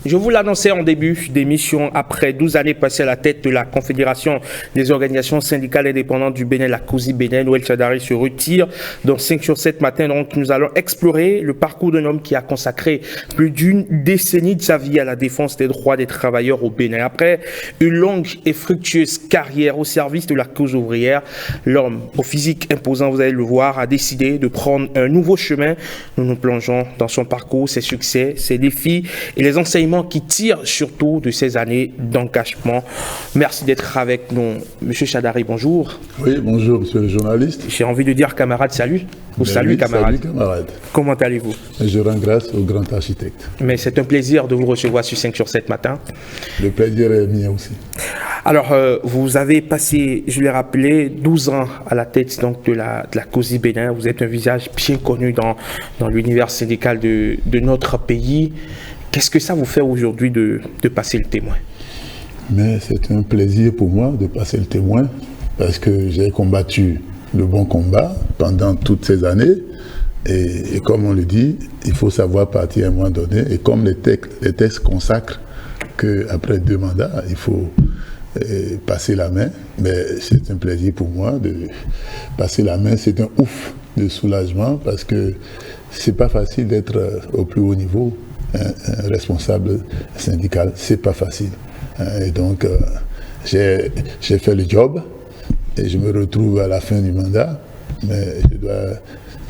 Je vous l'annonçais en début d'émission, après 12 années passées à la tête de la Confédération des organisations syndicales indépendantes du Bénin, la COSI Bénin, Noël Chadari se retire. Dans 5 sur 7 matin, donc, nous allons explorer le parcours d'un homme qui a consacré plus d'une décennie de sa vie à la défense des droits des travailleurs au Bénin. Après une longue et fructueuse carrière au service de la cause ouvrière, l'homme, au physique imposant, vous allez le voir, a décidé de prendre un nouveau chemin. Nous nous plongeons dans son parcours, ses succès, ses défis et les enseignements qui tirent surtout de ces années d'engagement. Merci d'être avec nous. Monsieur Chadari, bonjour. Oui, bonjour, monsieur le journaliste. J'ai envie de dire camarade, salut. Salut, camarade. Salut, camarade. Comment allez-vous? Je rends grâce au grand architecte. Mais c'est un plaisir de vous recevoir sur 5 sur 7 matin. Le plaisir est mien aussi. Alors, vous avez passé, je l'ai rappelé, 12 ans à la tête donc, de la COSI Bénin. Vous êtes un visage bien connu dans l'univers syndical de notre pays. Qu'est-ce que ça vous fait aujourd'hui de passer le témoin? Mais c'est un plaisir pour moi de passer le témoin parce que j'ai combattu le bon combat pendant toutes ces années. Et comme on le dit, il faut savoir partir à un moment donné. Et comme les textes consacrent qu'après 2 mandats, il faut passer la main. Mais c'est un plaisir pour moi de passer la main. C'est un ouf de soulagement parce que c'est pas facile d'être au plus haut niveau. Un responsable syndical, c'est pas facile. Et donc, j'ai fait le job et je me retrouve à la fin du mandat, mais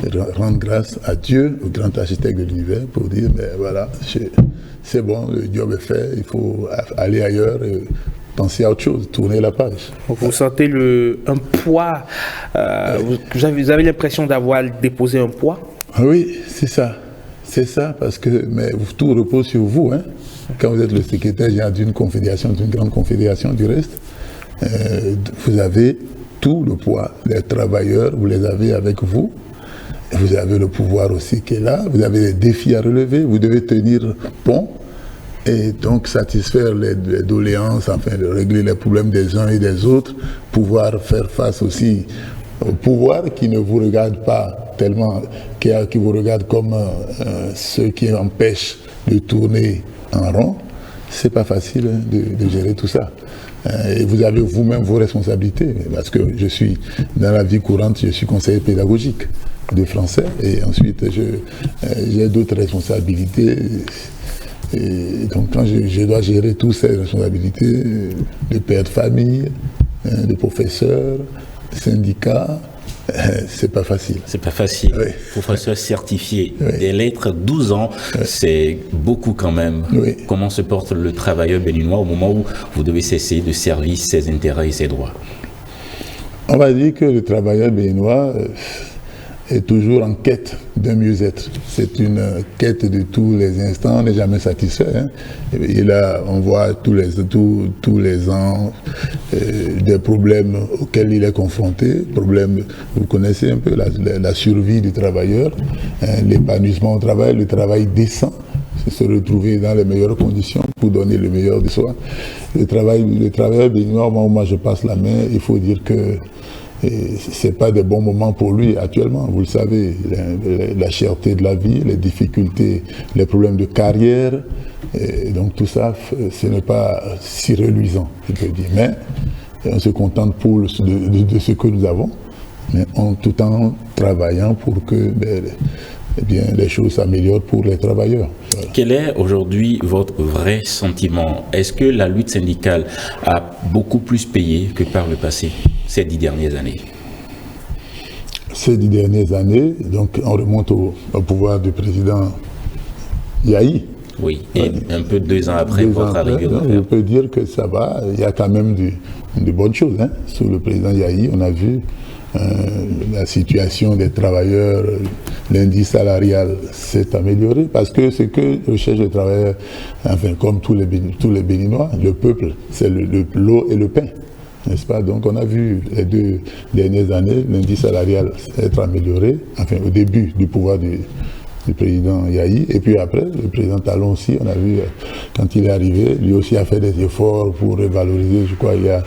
je dois rendre grâce à Dieu, au grand architecte de l'univers, pour dire, mais voilà, c'est bon, le job est fait, il faut aller ailleurs et penser à autre chose, tourner la page. Vous sentez un poids, vous avez l'impression d'avoir déposé un poids? Oui, c'est ça. C'est ça, parce que mais tout repose sur vous. Hein. Quand vous êtes le secrétaire général d'une confédération, d'une grande confédération du reste, vous avez tout le poids. Les travailleurs, vous les avez avec vous. Vous avez le pouvoir aussi qui est là. Vous avez des défis à relever. Vous devez tenir bon et donc satisfaire les doléances, enfin de régler les problèmes des uns et des autres, pouvoir faire face aussi au pouvoir qui ne vous regarde pas tellement, qui vous regarde comme ceux qui empêchent de tourner en rond. C'est pas facile de gérer tout ça. Et vous avez vous-même vos responsabilités, parce que je suis, dans la vie courante, je suis conseiller pédagogique de français, et ensuite j'ai d'autres responsabilités. Et donc quand je dois gérer toutes ces responsabilités, de père de famille, de professeur, syndicat, c'est pas facile. C'est pas facile. Oui. Professeur certifié, Oui. des lettres, 12 ans, Oui. c'est beaucoup quand même. Oui. Comment se porte le travailleur béninois au moment où vous devez cesser de servir ses intérêts et ses droits? On va dire que le travailleur béninois est toujours en quête d'un mieux-être. C'est une quête de tous les instants, on n'est jamais satisfait. Hein. Et là, on voit tous les ans des problèmes auxquels il est confronté. Problèmes, vous connaissez un peu la survie du travailleur, hein, l'épanouissement au travail, le travail décent, c'est se retrouver dans les meilleures conditions pour donner le meilleur de soi. Le travailleur béninois, au moment où moi je passe la main, il faut dire que ce n'est pas des bons moments pour lui actuellement, vous le savez, la cherté de la vie, les difficultés, les problèmes de carrière, et donc tout ça, ce n'est pas si reluisant, je peux dire. Mais on se contente de ce que nous avons, mais tout en travaillant pour que les choses s'améliorent pour les travailleurs. Voilà. Quel est aujourd'hui votre vrai sentiment? Est-ce que la lutte syndicale a beaucoup plus payé que par le passé, ces 10 dernières années? Ces 10 dernières années, donc on remonte au pouvoir du président Yahi. Oui, et un peu 2 ans après votre arrivée au pouvoir. Je peux dire que ça va, il y a quand même de bonnes choses. Hein. Sous le président Yahi, on a vu la situation des travailleurs, l'indice salarial s'est amélioré parce que ce que recherche le travailleur, enfin comme tous les Béninois, le peuple, c'est l'eau et le pain, n'est-ce pas? Donc on a vu les 2 dernières années l'indice salarial être amélioré, enfin au début du pouvoir du président Yahi, et puis après, le président Talon aussi, on a vu, quand il est arrivé, lui aussi a fait des efforts pour revaloriser, je crois, il y a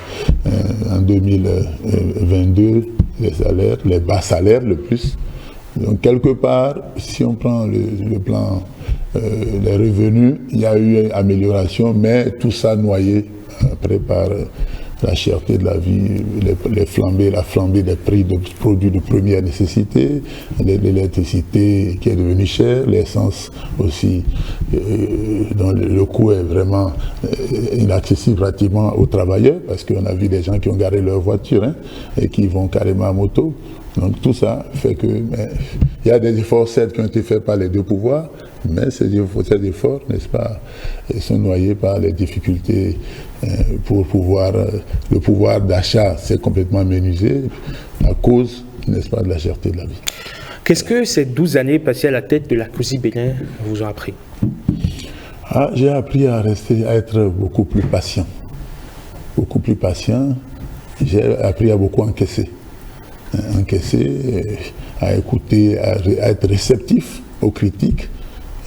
en 2022, les salaires, les bas salaires le plus. Donc quelque part, si on prend le plan les revenus, il y a eu une amélioration, mais tout ça noyé après par la cherté de la vie, la flambée des prix de produits de première nécessité, l'électricité qui est devenue chère, l'essence aussi, dont le coût est vraiment inaccessible pratiquement aux travailleurs, parce qu'on a vu des gens qui ont garé leur voiture et qui vont carrément à moto. Donc tout ça fait que il y a des efforts certes qui ont été faits par les deux pouvoirs, mais ces efforts, n'est-ce pas, sont noyés par les difficultés pour le pouvoir d'achat s'est complètement menuisé à cause, n'est-ce pas, de la cherté de la vie. Qu'est-ce que ces 12 années passées à la tête de la COSI Bénin vous ont appris? J'ai appris à être beaucoup plus patient. Beaucoup plus patient. J'ai appris à beaucoup encaisser, à écouter, à être réceptif aux critiques,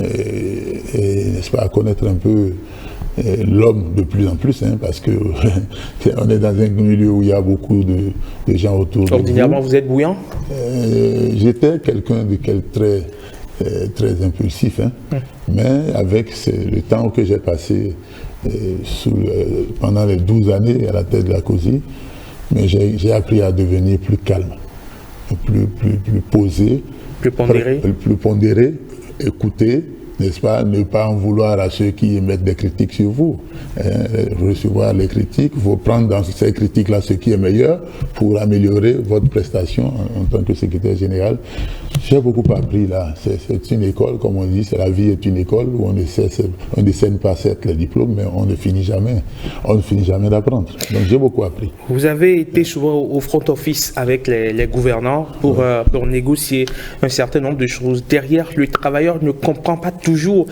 et n'est-ce pas, à connaître un peu l'homme de plus en plus, parce que on est dans un milieu où il y a beaucoup de gens autour de vous. Ordinairement, vous êtes bouillant? J'étais quelqu'un de très impulsif, mais avec le temps que j'ai passé pendant les 12 années à la tête de la COSI, mais j'ai appris à devenir plus calme, plus posé, plus pondéré, écouter, n'est-ce pas, ne pas en vouloir à ceux qui émettent des critiques sur vous, recevoir les critiques, il faut prendre dans ces critiques-là ce qui est meilleur pour améliorer votre prestation en tant que secrétaire général. J'ai beaucoup appris là, c'est une école, comme on dit, la vie est une école où on ne scène pas certes les diplômes, mais on ne finit jamais d'apprendre. Donc j'ai beaucoup appris. Vous avez été souvent au front office avec les gouvernants pour négocier un certain nombre de choses. Derrière, le travailleur ne comprend pas toujours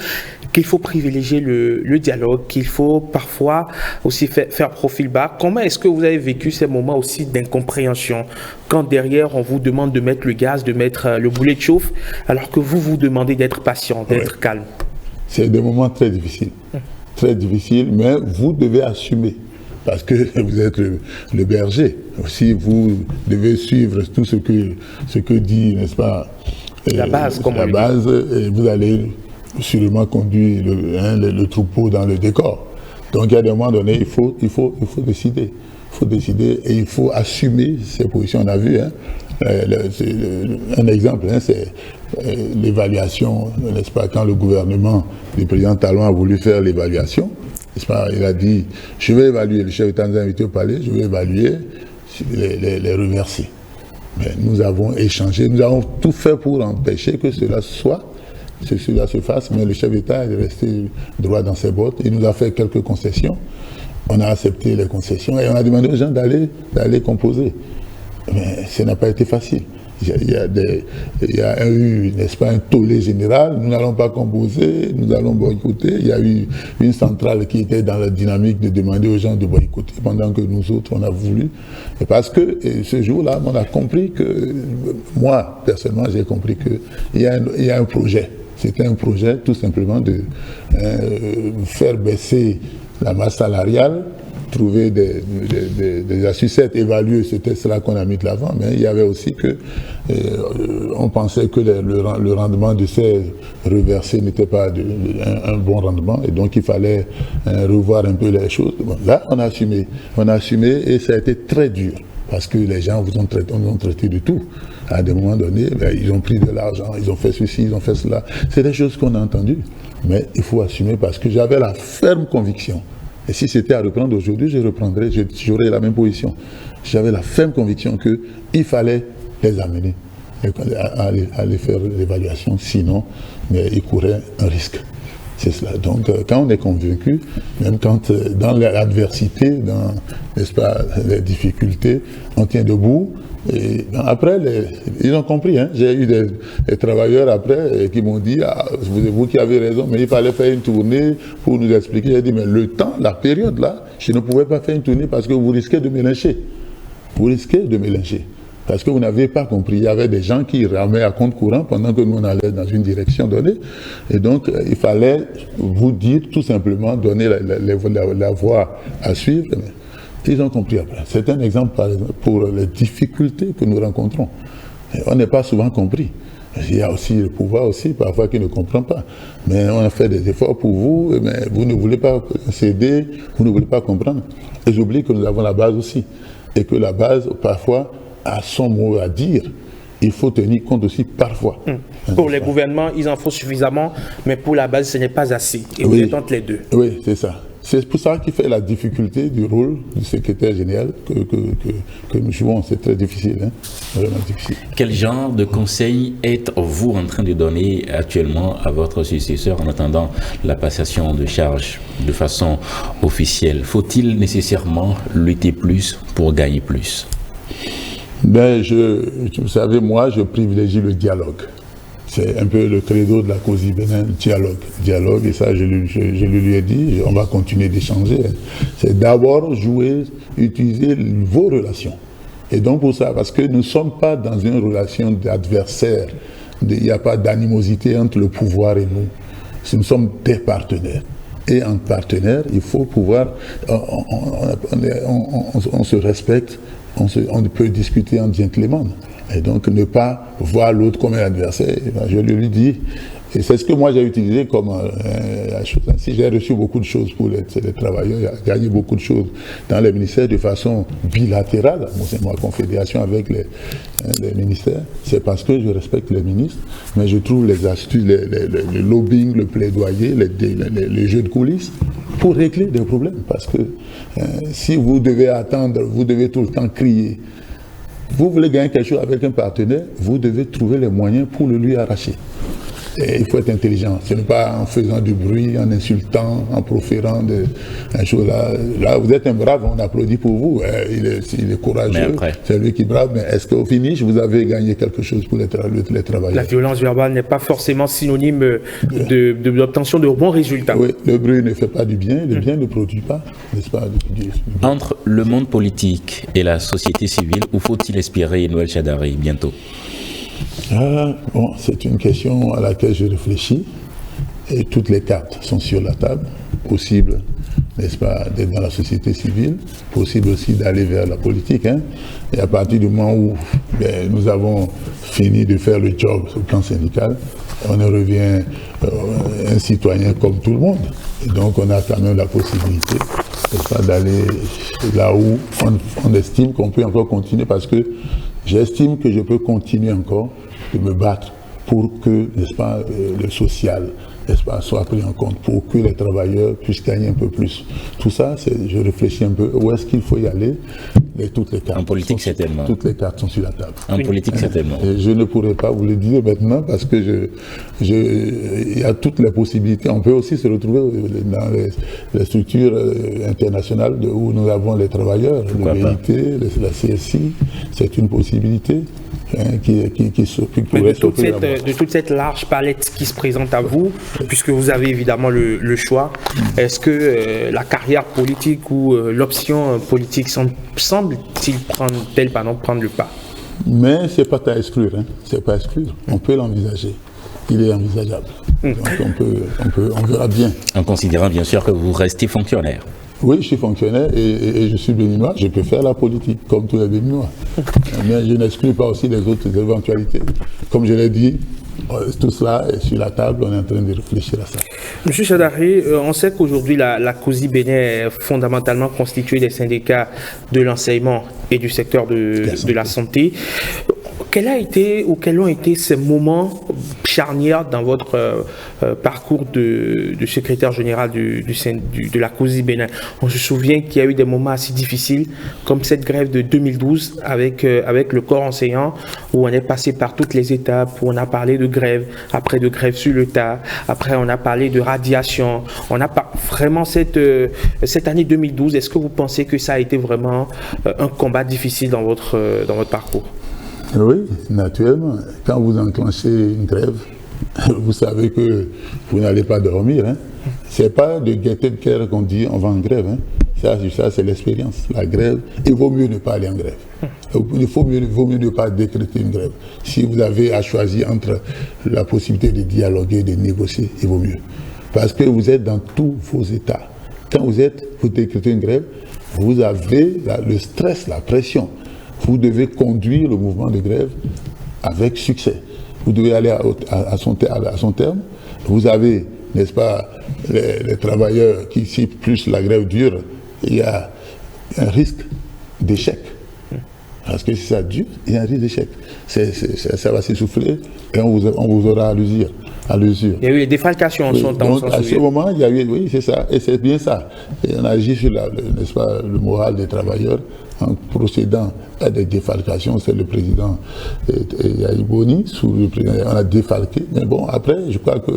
qu'il faut privilégier le dialogue, qu'il faut parfois aussi faire profil bas. Comment est-ce que vous avez vécu ces moments aussi d'incompréhension quand derrière on vous demande de mettre le gaz, de mettre le boulet de chauffe, alors que vous demandez d'être patient, d'être calme? C'est des moments très difficiles, mais vous devez assumer. Parce que vous êtes le berger. Si vous devez suivre tout ce que dit, n'est-ce pas, la base, et vous allez sûrement conduire le troupeau dans le décor. Donc à un moment donné, il faut décider. Il faut décider et il faut assumer ses positions. On a vu, un exemple, c'est l'évaluation, n'est-ce pas, quand le gouvernement du président Talon a voulu faire l'évaluation, n'est-ce pas, il a dit, je vais évaluer, le chef d'État nous a invité au palais, je vais évaluer les reversés. Mais nous avons échangé, nous avons tout fait pour empêcher que cela se fasse, mais le chef d'État est resté droit dans ses bottes. Il nous a fait quelques concessions. On a accepté les concessions et on a demandé aux gens d'aller composer. Mais ça n'a pas été facile. Il y a eu, n'est-ce pas, un tollé général. Nous n'allons pas composer, nous allons boycotter. Il y a eu une centrale qui était dans la dynamique de demander aux gens de boycotter pendant que nous autres, on a voulu. Et parce que ce jour-là, on a compris que, moi, personnellement, j'ai compris qu'il y a un projet. C'était un projet tout simplement de faire baisser la masse salariale, trouver des astuces, évaluer, c'était cela qu'on a mis de l'avant, mais il y avait aussi que on pensait que le rendement de ces reversés n'était pas un bon rendement, et donc il fallait revoir un peu les choses. Bon, là, on a assumé et ça a été très dur, parce que les gens nous ont traité de tout. À des moments donnés, ils ont pris de l'argent, ils ont fait ceci, ils ont fait cela. C'est des choses qu'on a entendues, mais il faut assumer, parce que j'avais la ferme conviction. Et si c'était à reprendre aujourd'hui, je reprendrais, j'aurais la même position. J'avais la ferme conviction qu'il fallait les amener à aller faire l'évaluation, sinon ils couraient un risque. C'est cela. Donc, quand on est convaincu, même quand dans l'adversité, dans, n'est-ce pas, les difficultés, on tient debout. Et après, ils ont compris. J'ai eu des travailleurs après qui m'ont dit, vous qui avez raison, mais il fallait faire une tournée pour nous expliquer. J'ai dit, mais le temps, la période là, je ne pouvais pas faire une tournée parce que vous risquez de me lyncher. Vous risquez de me lyncher. Parce que vous n'avez pas compris. Il y avait des gens qui ramaient à compte courant pendant que nous on allait dans une direction donnée. Et donc, il fallait vous dire tout simplement, donner la voie à suivre. Ils ont compris après. C'est un exemple, par exemple, pour les difficultés que nous rencontrons. On n'est pas souvent compris. Il y a aussi le pouvoir aussi, parfois, qui ne comprend pas. Mais on a fait des efforts pour vous, mais vous ne voulez pas céder, vous ne voulez pas comprendre. Et j'oublie que nous avons la base aussi. Et que la base, parfois, a son mot à dire. Il faut tenir compte aussi parfois. Pour les gouvernements, il en faut suffisamment, mais pour la base, ce n'est pas assez. Et vous êtes entre les deux. Oui, c'est ça. C'est pour ça qu'il fait la difficulté du rôle du secrétaire général que nous jouons. C'est très difficile, hein, vraiment difficile. Quel genre de conseils êtes-vous en train de donner actuellement à votre successeur en attendant la passation de charge de façon officielle? Faut-il nécessairement lutter plus pour gagner plus? Ben, vous savez, moi, je privilégie le dialogue. C'est un peu le credo de la COSI Bénin, dialogue, et ça, je lui ai dit, on va continuer d'échanger. C'est d'abord utiliser vos relations. Et donc pour ça, parce que nous ne sommes pas dans une relation d'adversaire, il n'y a pas d'animosité entre le pouvoir et nous. Nous sommes des partenaires. Et en partenaire, il faut pouvoir, on se respecte, on peut discuter en gentleman. Et donc ne pas voir l'autre comme un adversaire. Je lui dis, et c'est ce que moi j'ai utilisé comme chose. Si j'ai reçu beaucoup de choses pour les travailleurs, j'ai gagné beaucoup de choses dans les ministères de façon bilatérale, c'est ma confédération avec les ministères, c'est parce que je respecte les ministres, mais je trouve les astuces, le lobbying, le plaidoyer, les jeux de coulisses, pour régler des problèmes. Parce que si vous devez attendre, vous devez tout le temps crier. Vous voulez gagner quelque chose avec un partenaire, vous devez trouver les moyens pour le lui arracher. Et il faut être intelligent. Ce n'est pas en faisant du bruit, en insultant, en proférant des choses. Là, vous êtes un brave, on applaudit pour vous. Il est courageux, c'est lui qui est brave. Mais est-ce qu'au finish, vous avez gagné quelque chose pour les travailleurs? La violence verbale n'est pas forcément synonyme de l'obtention de bons résultats. Oui, le bruit ne fait pas du bien, le bien ne produit pas, n'est-ce pas? Entre le monde politique et la société civile, où faut-il espérer Noël Chadari bientôt? Bon, c'est une question à laquelle je réfléchis et toutes les cartes sont sur la table. Possible, n'est-ce pas, d'être dans la société civile, possible aussi d'aller vers la politique. Hein. Et à partir du moment où nous avons fini de faire le job sur le plan syndical, on revient un citoyen comme tout le monde. Et donc on a quand même la possibilité, n'est-ce pas, d'aller là où on estime qu'on peut encore continuer, parce que j'estime que je peux continuer encore de me battre pour que, n'est-ce pas, le social, n'est-ce pas, soit pris en compte, pour que les travailleurs puissent gagner un peu plus. Tout ça, je réfléchis un peu, où est-ce qu'il faut y aller, et toutes les cartes. En politique, certainement. Toutes les cartes sont sur la table. En politique, certainement. Et je ne pourrais pas vous le dire maintenant, parce que il y a toutes les possibilités. On peut aussi se retrouver dans les structures internationales où nous avons les travailleurs, le BIT, la CSI, c'est une possibilité. De toute cette large palette qui se présente à vous, puisque vous avez évidemment le choix, est-ce que la carrière politique ou l'option politique semble-t-il prendre le pas? Mais c'est pas à exclure, hein. C'est pas à exclure. On peut l'envisager. Il est envisageable. Donc on verra bien. En considérant bien sûr que vous restez fonctionnaire. Oui, je suis fonctionnaire et je suis béninois, je peux faire la politique, comme tous les béninois. Mais je n'exclus pas aussi les autres éventualités. Comme je l'ai dit, tout cela est sur la table, on est en train de réfléchir à ça. Monsieur Chadari, on sait qu'aujourd'hui la COSI Bénin est fondamentalement constituée des syndicats de l'enseignement et du secteur de la santé. Quel ont été ces moments charnières dans votre parcours de secrétaire général de la COSI Bénin? On se souvient qu'il y a eu des moments assez difficiles, comme cette grève de 2012 avec le corps enseignant, où on est passé par toutes les étapes, où on a parlé de grève, après de grève sur le tas, après on a parlé de radiation. On a vraiment cette année 2012, est-ce que vous pensez que ça a été vraiment un combat difficile dans votre parcours? Oui, naturellement. Quand vous enclenchez une grève, vous savez que vous n'allez pas dormir. Hein. Ce n'est pas de gaieté de cœur qu'on dit on va en grève. Hein. Ça c'est l'expérience. La grève, il vaut mieux ne pas aller en grève. Il vaut mieux ne pas décréter une grève. Si vous avez à choisir entre la possibilité de dialoguer, de négocier, il vaut mieux. Parce que vous êtes dans tous vos états. Quand vous décrétez une grève, vous avez le stress, la pression. Vous devez conduire le mouvement de grève avec succès. Vous devez aller à son terme. Vous avez, n'est-ce pas, les travailleurs qui, si plus la grève dure, il y a un risque d'échec. Parce que si ça dure, il y a un risque d'échec. Ça va s'essouffler et on vous aura à l'usure. Il y a eu des défalcations en son temps. Donc à ce moment, il y a eu, oui, c'est ça, et c'est bien ça. Et on a agi sur n'est-ce pas, le moral des travailleurs en procédant à des défalcations. C'est le président Yahi Boni, sous le président, on a défalqué. Mais bon, après, je crois que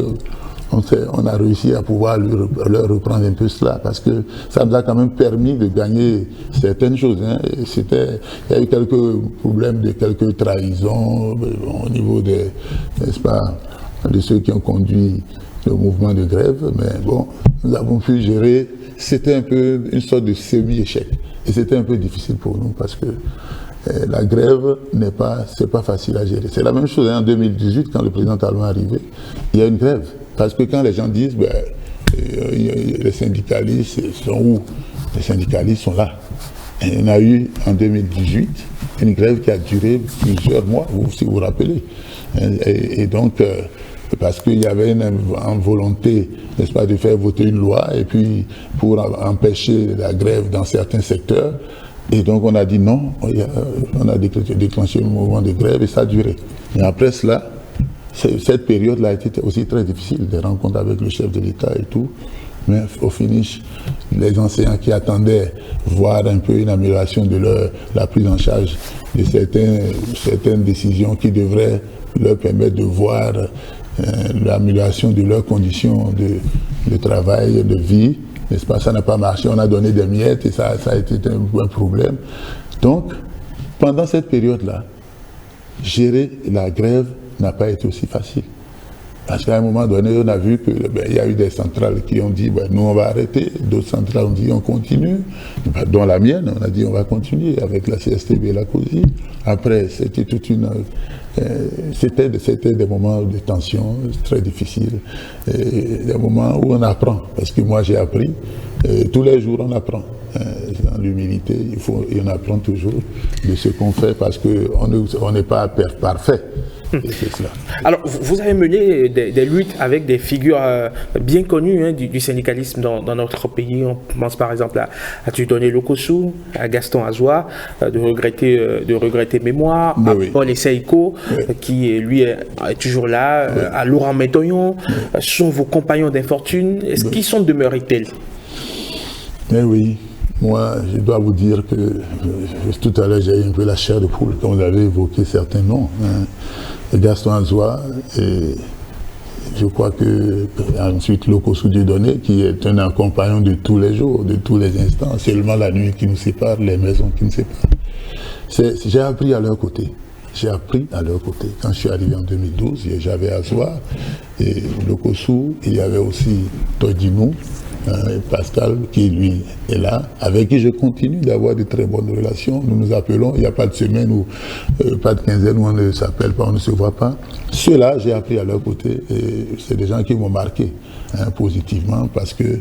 on a réussi à pouvoir leur reprendre un peu cela, parce que ça nous a quand même permis de gagner certaines choses. Hein. Il y a eu quelques problèmes de quelques trahisons au niveau des, n'est-ce pas, de ceux qui ont conduit le mouvement de grève, mais bon, nous avons pu gérer. C'était un peu une sorte de semi-échec, et c'était un peu difficile pour nous, parce que la grève c'est pas facile à gérer. C'est la même chose hein, en 2018, quand le président Talon est arrivé, il y a une grève. Parce que quand les gens disent, les syndicalistes sont où? Les syndicalistes sont là. Et on a eu en 2018 une grève qui a duré plusieurs mois, si vous vous rappelez. Et donc, parce qu'il y avait une volonté, n'est-ce pas, de faire voter une loi, et puis pour empêcher la grève dans certains secteurs. Et donc on a dit non, on a déclenché le mouvement de grève et ça a duré. Et après cela, cette période-là a été aussi très difficile, des rencontres avec le chef de l'État et tout. Mais au finish, les enseignants qui attendaient voir un peu une amélioration de la prise en charge de certaines décisions qui devraient leur permettre de voir l'amélioration de leurs conditions de travail, de vie, n'est-ce pas? Ça n'a pas marché, on a donné des miettes et ça a été un problème. Donc, pendant cette période-là, gérer la grève n'a pas été aussi facile. Parce qu'à un moment donné, on a vu qu'il y a eu des centrales qui ont dit nous on va arrêter, d'autres centrales ont dit on continue, dont la mienne, on a dit on va continuer avec la CSTB et la COSI. Après, c'était c'était des moments de tension très difficiles, des moments où on apprend, parce que moi j'ai appris, tous les jours on apprend. Dans l'humilité, on apprend toujours de ce qu'on fait, parce qu'on n'est pas parfait. Alors, vous avez mené des luttes avec des figures bien connues hein, du syndicalisme dans notre pays. On pense par exemple à Dieudonné Lokossou, à Gaston Azoua, de regretter mémoire, à Paul Esseïko, qui lui est toujours là, à Laurent Métoyon. Sont vos compagnons d'infortune. Qui sont demeurés-ils? Mais oui. Moi, je dois vous dire que tout à l'heure, j'ai eu un peu la chair de poule quand vous avez évoqué certains noms. Hein. Gaston Azoua, et je crois que ensuite Lokossou Dieudonné, qui est un compagnon de tous les jours, de tous les instants, seulement la nuit qui nous sépare, les maisons qui nous séparent. J'ai appris à leur côté. Quand je suis arrivé en 2012, j'avais Azoua et Lokossou, il y avait aussi Todinou, Pascal, qui lui est là, avec qui je continue d'avoir de très bonnes relations. Nous nous appelons, il n'y a pas de semaine ou pas de quinzaine où on ne s'appelle pas, on ne se voit pas. Ceux-là, j'ai appris à leur côté, et c'est des gens qui m'ont marqué positivement, parce que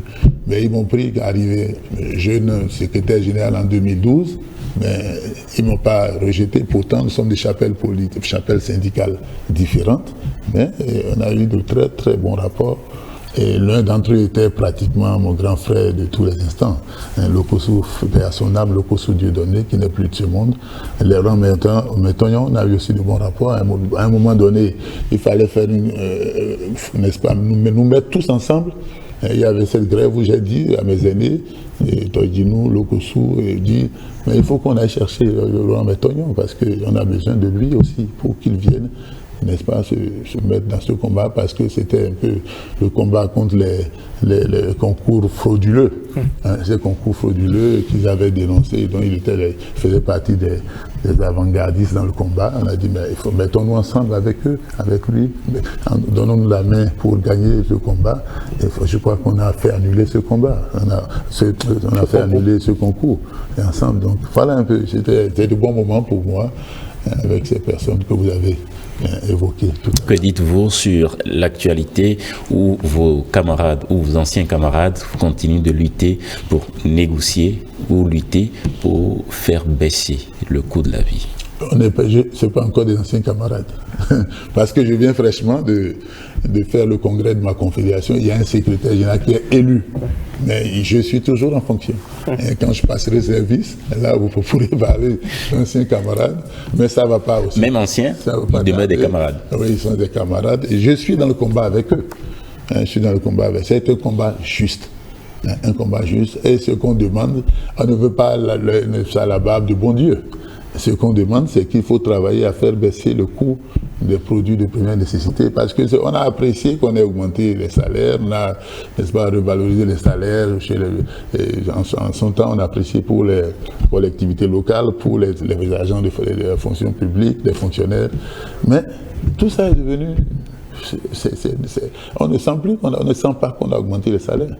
ils m'ont pris arrivé jeune secrétaire général en 2012, mais ils ne m'ont pas rejeté. Pourtant, nous sommes des chapelles syndicales différentes, mais on a eu de très très bons rapports. Et l'un d'entre eux était pratiquement mon grand frère de tous les instants. Lokossou, à son âme, Lokossou Dieudonné, qui n'est plus de ce monde. Laurent Métoyon, on a eu aussi de bons rapports. À un moment donné, il fallait faire n'est-ce pas, nous mettre tous ensemble. Il y avait cette grève où j'ai dit à mes aînés, Toidinou, Lokossou, dit mais il faut qu'on aille chercher Laurent Métoyon, parce qu'on a besoin de lui aussi pour qu'il vienne, n'est-ce pas, se mettre dans ce combat, parce que c'était un peu le combat contre les concours frauduleux. Hein, ces concours frauduleux qu'ils avaient dénoncés, dont il faisait partie des avant-gardistes dans le combat. On a dit, mais mettons-nous ensemble avec eux, avec lui, donnons-nous la main pour gagner ce combat. Et je crois qu'on a fait annuler ce combat. On a fait annuler ce concours. Et ensemble, donc voilà un peu, c'était de bons moments pour moi, avec ces personnes que vous avez évoqué. Que dites-vous sur l'actualité où vos camarades ou vos anciens camarades continuent de lutter pour négocier ou lutter pour faire baisser le coût de la vie? Ce n'est pas encore des anciens camarades. Parce que je viens fraîchement de faire le congrès de ma confédération. Il y a un secrétaire général qui est élu. Mais je suis toujours en fonction. Et quand je passerai service, là, vous pourrez parler d'anciens camarades. Mais ça ne va pas aussi. Même anciens, ils demeurent des camarades. Oui, ils sont des camarades. Et je suis dans le combat avec eux. Je suis dans le combat avec eux. C'est un combat juste. Un combat juste. Et ce qu'on demande, on ne veut pas la barbe du bon Dieu. Ce qu'on demande, c'est qu'il faut travailler à faire baisser le coût des produits de première nécessité, parce qu'on a apprécié qu'on ait augmenté les salaires, on a, n'est-ce pas, revalorisé les salaires en son temps, on a apprécié pour les collectivités locales, pour les agents de la fonction publique, les fonctionnaires, mais tout ça est devenu, on ne sent plus, on ne sent pas qu'on a augmenté les salaires.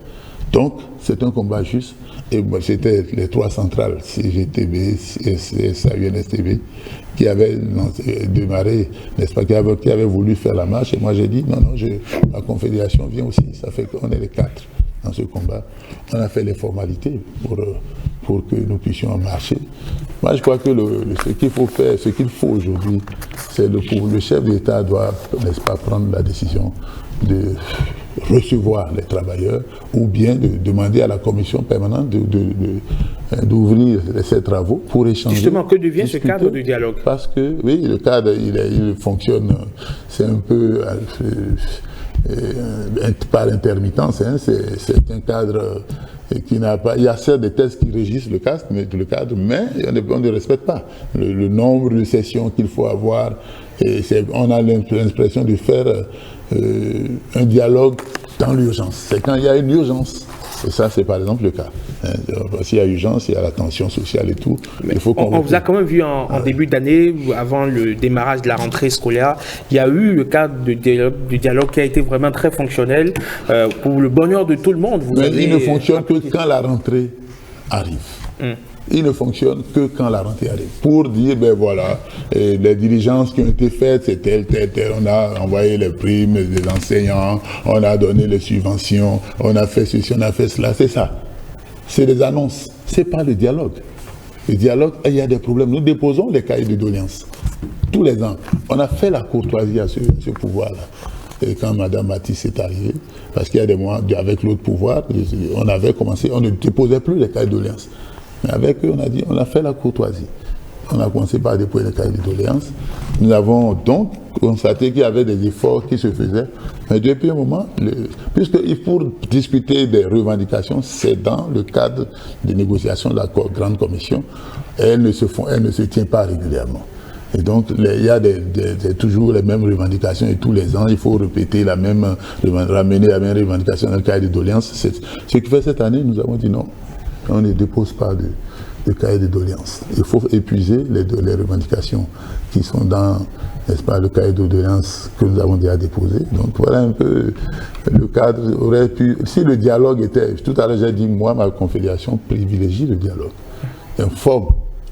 Donc, c'est un combat juste. Et c'était les trois centrales, CGTB, CSA, UNSTB, qui avaient démarré, n'est-ce pas, qui avaient voulu faire la marche. Et moi, j'ai dit, non, la Confédération vient aussi. Ça fait qu'on est les quatre dans ce combat. On a fait les formalités pour que nous puissions marcher. Moi, je crois que ce qu'il faut faire, ce qu'il faut aujourd'hui, c'est le chef d'État doit, n'est-ce pas, prendre la décision de recevoir les travailleurs ou bien de demander à la commission permanente d'ouvrir ces travaux pour échanger. Justement, que devient ce cadre de dialogue? Parce que, oui, le cadre, il fonctionne, c'est un peu par intermittence, hein, c'est un cadre qui n'a pas... Il y a certes des tests qui régissent le cadre, mais on ne respecte pas le nombre de sessions qu'il faut avoir. Et on a l'impression de faire un dialogue dans l'urgence. C'est quand il y a une urgence. Et ça, c'est par exemple le cas. S'il y a urgence, il y a la tension sociale et tout. Il faut qu'on... On vous a quand même vu en début d'année, avant le démarrage de la rentrée scolaire, il y a eu le cadre de dialogue qui a été vraiment très fonctionnel pour le bonheur de tout le monde. Mais il ne fonctionne que quand la rentrée arrive. Il ne fonctionne que quand la rentrée arrive. Pour dire, ben voilà, les diligences qui ont été faites, c'est tel. On a envoyé les primes des enseignants, on a donné les subventions, on a fait ceci, on a fait cela, c'est ça. C'est des annonces, c'est pas le dialogue. Le dialogue, il y a des problèmes. Nous déposons les cahiers de doléances tous les ans. On a fait la courtoisie à ce pouvoir-là. Et quand Mme Matisse est arrivée, parce qu'il y a des mois, avec l'autre pouvoir, on avait commencé, on ne déposait plus les cahiers de doléances. Mais avec eux, on a fait la courtoisie. On a commencé par déposer les cahiers de doléances. Nous avons donc constaté qu'il y avait des efforts qui se faisaient. Mais depuis un moment, puisque pour discuter des revendications, c'est dans le cadre des négociations de la grande commission, elles ne se tiennent pas régulièrement. Et donc, il y a toujours les mêmes revendications et tous les ans, il faut répéter ramener la même revendication dans le cahier de doléances. Ce qui fait cette année, nous avons dit non. On ne dépose pas de cahier de doléances. Il faut épuiser les revendications qui sont dans, n'est-ce pas, le cahier de doléances que nous avons déjà déposé. Donc voilà un peu le cadre aurait pu... Si le dialogue était... Tout à l'heure, j'ai dit, moi, ma confédération privilégie le dialogue. Informe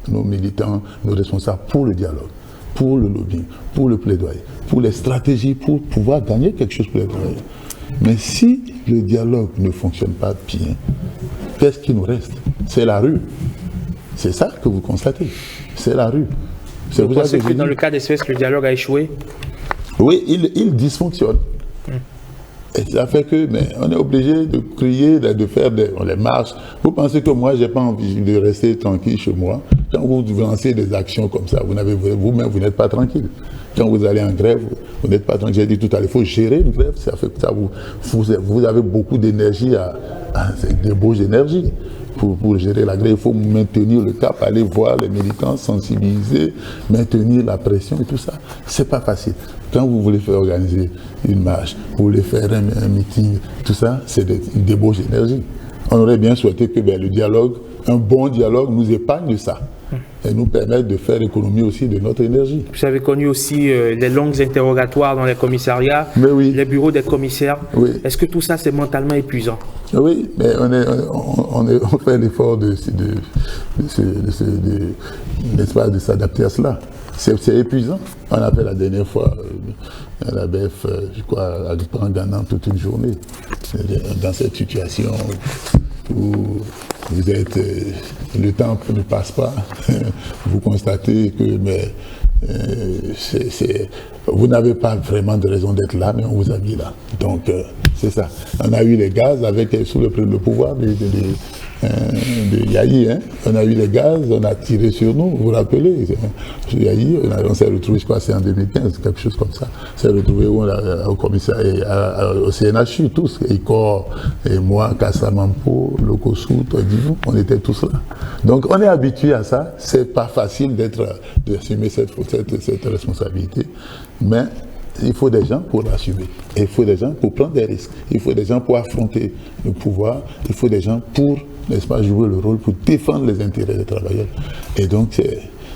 nos militants, nos responsables pour le dialogue, pour le lobbying, pour le plaidoyer, pour les stratégies, pour pouvoir gagner quelque chose pour les travailleurs. Mais si le dialogue ne fonctionne pas bien, qu'est-ce qui nous reste? C'est la rue. C'est ça que vous constatez. C'est la rue. Vous pensez que dans le cas d'espèce, le dialogue a échoué? Oui, il dysfonctionne. Et ça fait que, mais on est obligé de crier, de faire les marches. Vous pensez que moi, je n'ai pas envie de rester tranquille chez moi? Quand vous lancez des actions comme ça, vous-même, vous n'êtes pas tranquille. Quand vous allez en grève, vous n'êtes pas tranquille. J'ai dit tout à l'heure, il faut gérer une grève. Ça fait que ça vous avez beaucoup d'énergie, des beaux énergies. Pour gérer la grève, il faut maintenir le cap, aller voir les militants, sensibiliser, maintenir la pression et tout ça. C'est pas facile. Quand vous voulez faire organiser une marche, vous voulez faire un meeting, tout ça, c'est des beaux énergies. On aurait bien souhaité que le dialogue, un bon dialogue, nous épargne de ça. Et nous permettre de faire économie aussi de notre énergie. Vous avez connu aussi les longues interrogatoires dans les commissariats, oui. Les bureaux des commissaires. Oui. Est-ce que tout ça, c'est mentalement épuisant? Oui, mais on fait l'effort de s'adapter à cela. C'est épuisant. On a fait la dernière fois à la BF, je crois, en gagnant toute une journée. Dans cette situation où vous êtes, le temps ne passe pas. Vous constatez que vous n'avez pas vraiment de raison d'être là, mais on vous a mis là. Donc, c'est ça. On a eu les gaz sous le pouvoir de Yahi. Hein. On a eu les gaz, on a tiré sur nous, vous vous rappelez. Yahi, on s'est retrouvé, je crois, c'est en 2015, quelque chose comme ça. On s'est retrouvé au commissariat, au CNHU, tous, Icor, et moi, Kassamampo, Lokosu, Todino, on était tous là. Donc, on est habitué à ça. C'est pas facile d'assumer cette responsabilité, mais il faut des gens pour l'assumer. Il faut des gens pour prendre des risques. Il faut des gens pour affronter le pouvoir. Il faut des gens pour, n'est-ce pas, jouer le rôle pour défendre les intérêts des travailleurs. Et donc,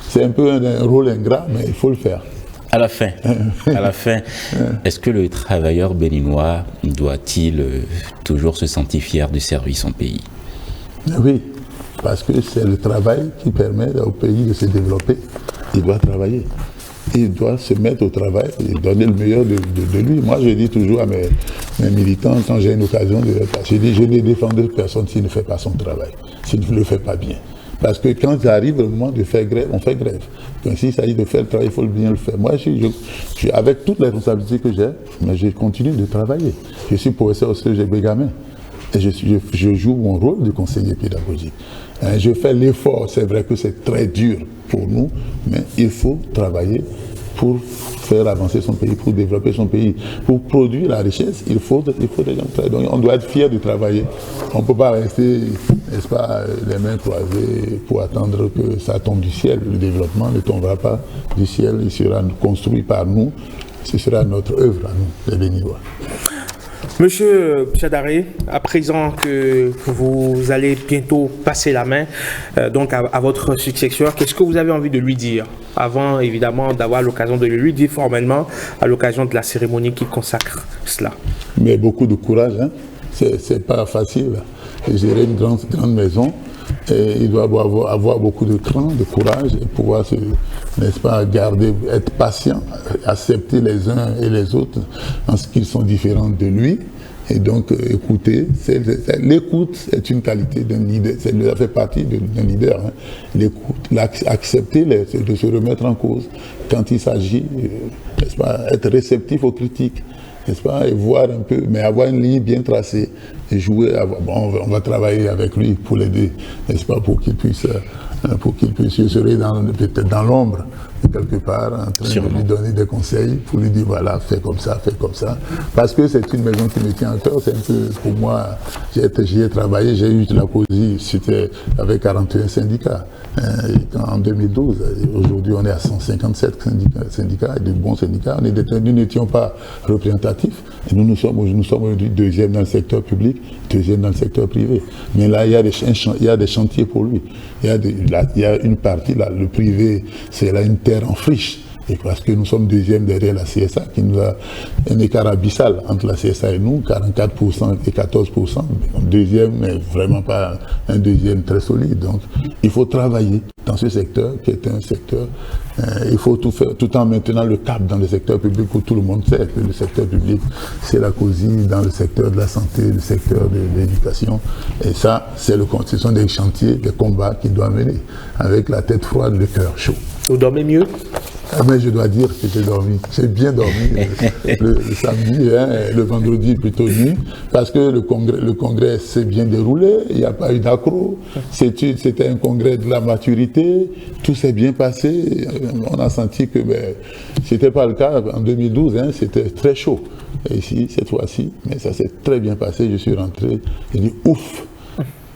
c'est un peu un rôle ingrat, mais il faut le faire. À la fin, est-ce que le travailleur béninois doit-il toujours se sentir fier de servir son pays? Oui, parce que c'est le travail qui permet au pays de se développer. Il doit travailler. Il doit se mettre au travail et donner le meilleur de lui. Moi, je dis toujours à mes militants, quand j'ai une occasion je dis, je ne défends personne s'il ne fait pas son travail, s'il ne le fait pas bien. Parce que quand il arrive le moment de faire grève, on fait grève. Donc s'il s'agit de faire le travail, il faut bien le faire. Moi, je suis avec toutes les responsabilités que j'ai, mais je continue de travailler. Je suis professeur au CEG Bégamin. Et je joue mon rôle de conseiller pédagogique. Je fais l'effort, c'est vrai que c'est très dur pour nous, mais il faut travailler pour faire avancer son pays, pour développer son pays, pour produire la richesse. Il faut des gens travailler. Donc on doit être fier de travailler. On ne peut pas rester, n'est-ce pas, les mains croisées pour attendre que ça tombe du ciel. Le développement ne tombera pas du ciel, il sera construit par nous. Ce sera notre œuvre à nous, les Béninois. Monsieur Tchadaré, à présent que vous allez bientôt passer la main donc à votre successeur, qu'est-ce que vous avez envie de lui dire avant évidemment d'avoir l'occasion de le lui dire formellement à l'occasion de la cérémonie qui consacre cela? Mais beaucoup de courage, hein. C'est pas facile de gérer une grande maison. Et il doit avoir beaucoup de cran, de courage et pouvoir n'est-ce pas, être patient, accepter les uns et les autres en ce qu'ils sont différents de lui. Et donc écouter, l'écoute est une qualité d'un leader, ça fait partie d'un leader. Hein. L'écoute, accepter de se remettre en cause quand il s'agit, n'est-ce pas, être réceptif aux critiques. N'est-ce pas, et voir un peu, mais avoir une ligne bien tracée et jouer. On va travailler avec lui pour l'aider, n'est-ce pas, pour qu'il puisse, je serai peut-être dans l'ombre quelque part, en train de lui donner des conseils, pour lui dire voilà, fais comme ça, parce que c'est une maison qui me tient à cœur. C'est un peu, pour moi, j'y ai travaillé, j'ai eu la COSI, c'était avec 41 syndicats. En 2012, aujourd'hui on est à 157 syndicats, de bons syndicats. Nous n'étions pas représentatifs, et nous sommes aujourd'hui deuxième dans le secteur public, deuxième dans le secteur privé. Mais là, il y a des chantiers pour lui. Il y a une partie, là, le privé, c'est là une terre en friche. Et parce que nous sommes deuxième derrière la CSA, qui nous a un écart abyssal entre la CSA et nous, 44% et 14%. Deuxième, mais vraiment pas un deuxième très solide. Donc, il faut travailler dans ce secteur, qui est un secteur, il faut tout faire, tout en maintenant le cap dans le secteur public, où tout le monde sait que le secteur public, c'est la COSI, dans le secteur de la santé, le secteur de l'éducation. Et ça, ce sont des chantiers, des combats qu'il doit mener, avec la tête froide, le cœur chaud. Vous dormez mieux? Mais je dois dire que j'ai bien dormi le samedi, hein, le vendredi plutôt nuit, parce que le congrès s'est bien déroulé, il n'y a pas eu d'accroc, c'était un congrès de la maturité, tout s'est bien passé, on a senti que ce n'était pas le cas en 2012, hein, c'était très chaud. Et ici, cette fois-ci, mais ça s'est très bien passé, je suis rentré, j'ai dit ouf!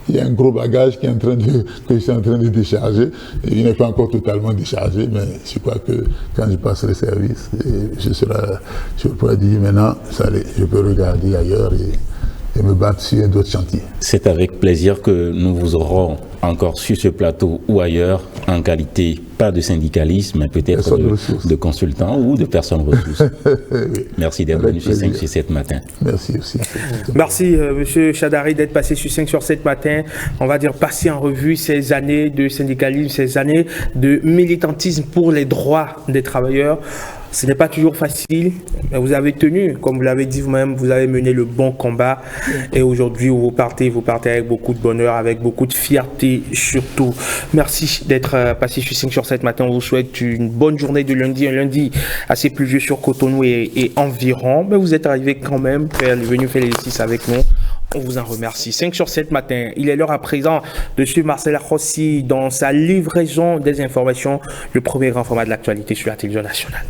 Il y a un gros bagage que je suis en train de décharger. Et il n'est pas encore totalement déchargé, mais je crois que quand je passerai le service, je pourrais dire maintenant, je peux regarder ailleurs et me battre sur d'autres chantiers. C'est avec plaisir que nous vous aurons encore sur ce plateau ou ailleurs, en qualité, pas de syndicalisme, mais peut-être de consultant ou de personne ressource. Oui. Merci d'être venu sur 5 sur 7 matin. Merci aussi. Merci, M. Tchadaré, d'être passé sur 5 sur 7 matin. On va dire passer en revue ces années de syndicalisme, ces années de militantisme pour les droits des travailleurs. Ce n'est pas toujours facile, mais vous avez tenu, comme vous l'avez dit vous-même, vous avez mené le bon combat. Et aujourd'hui, vous partez avec beaucoup de bonheur, avec beaucoup de fierté surtout. Merci d'être passé sur 5 sur 7 matin. On vous souhaite une bonne journée de lundi, un lundi assez pluvieux sur Cotonou et environ. Mais vous êtes arrivé quand même, venu faire l'exercice avec nous. On vous en remercie. 5 sur 7 matin. Il est l'heure à présent de suivre Marcel Rossi dans sa livraison des informations, le premier grand format de l'actualité sur la télévision nationale.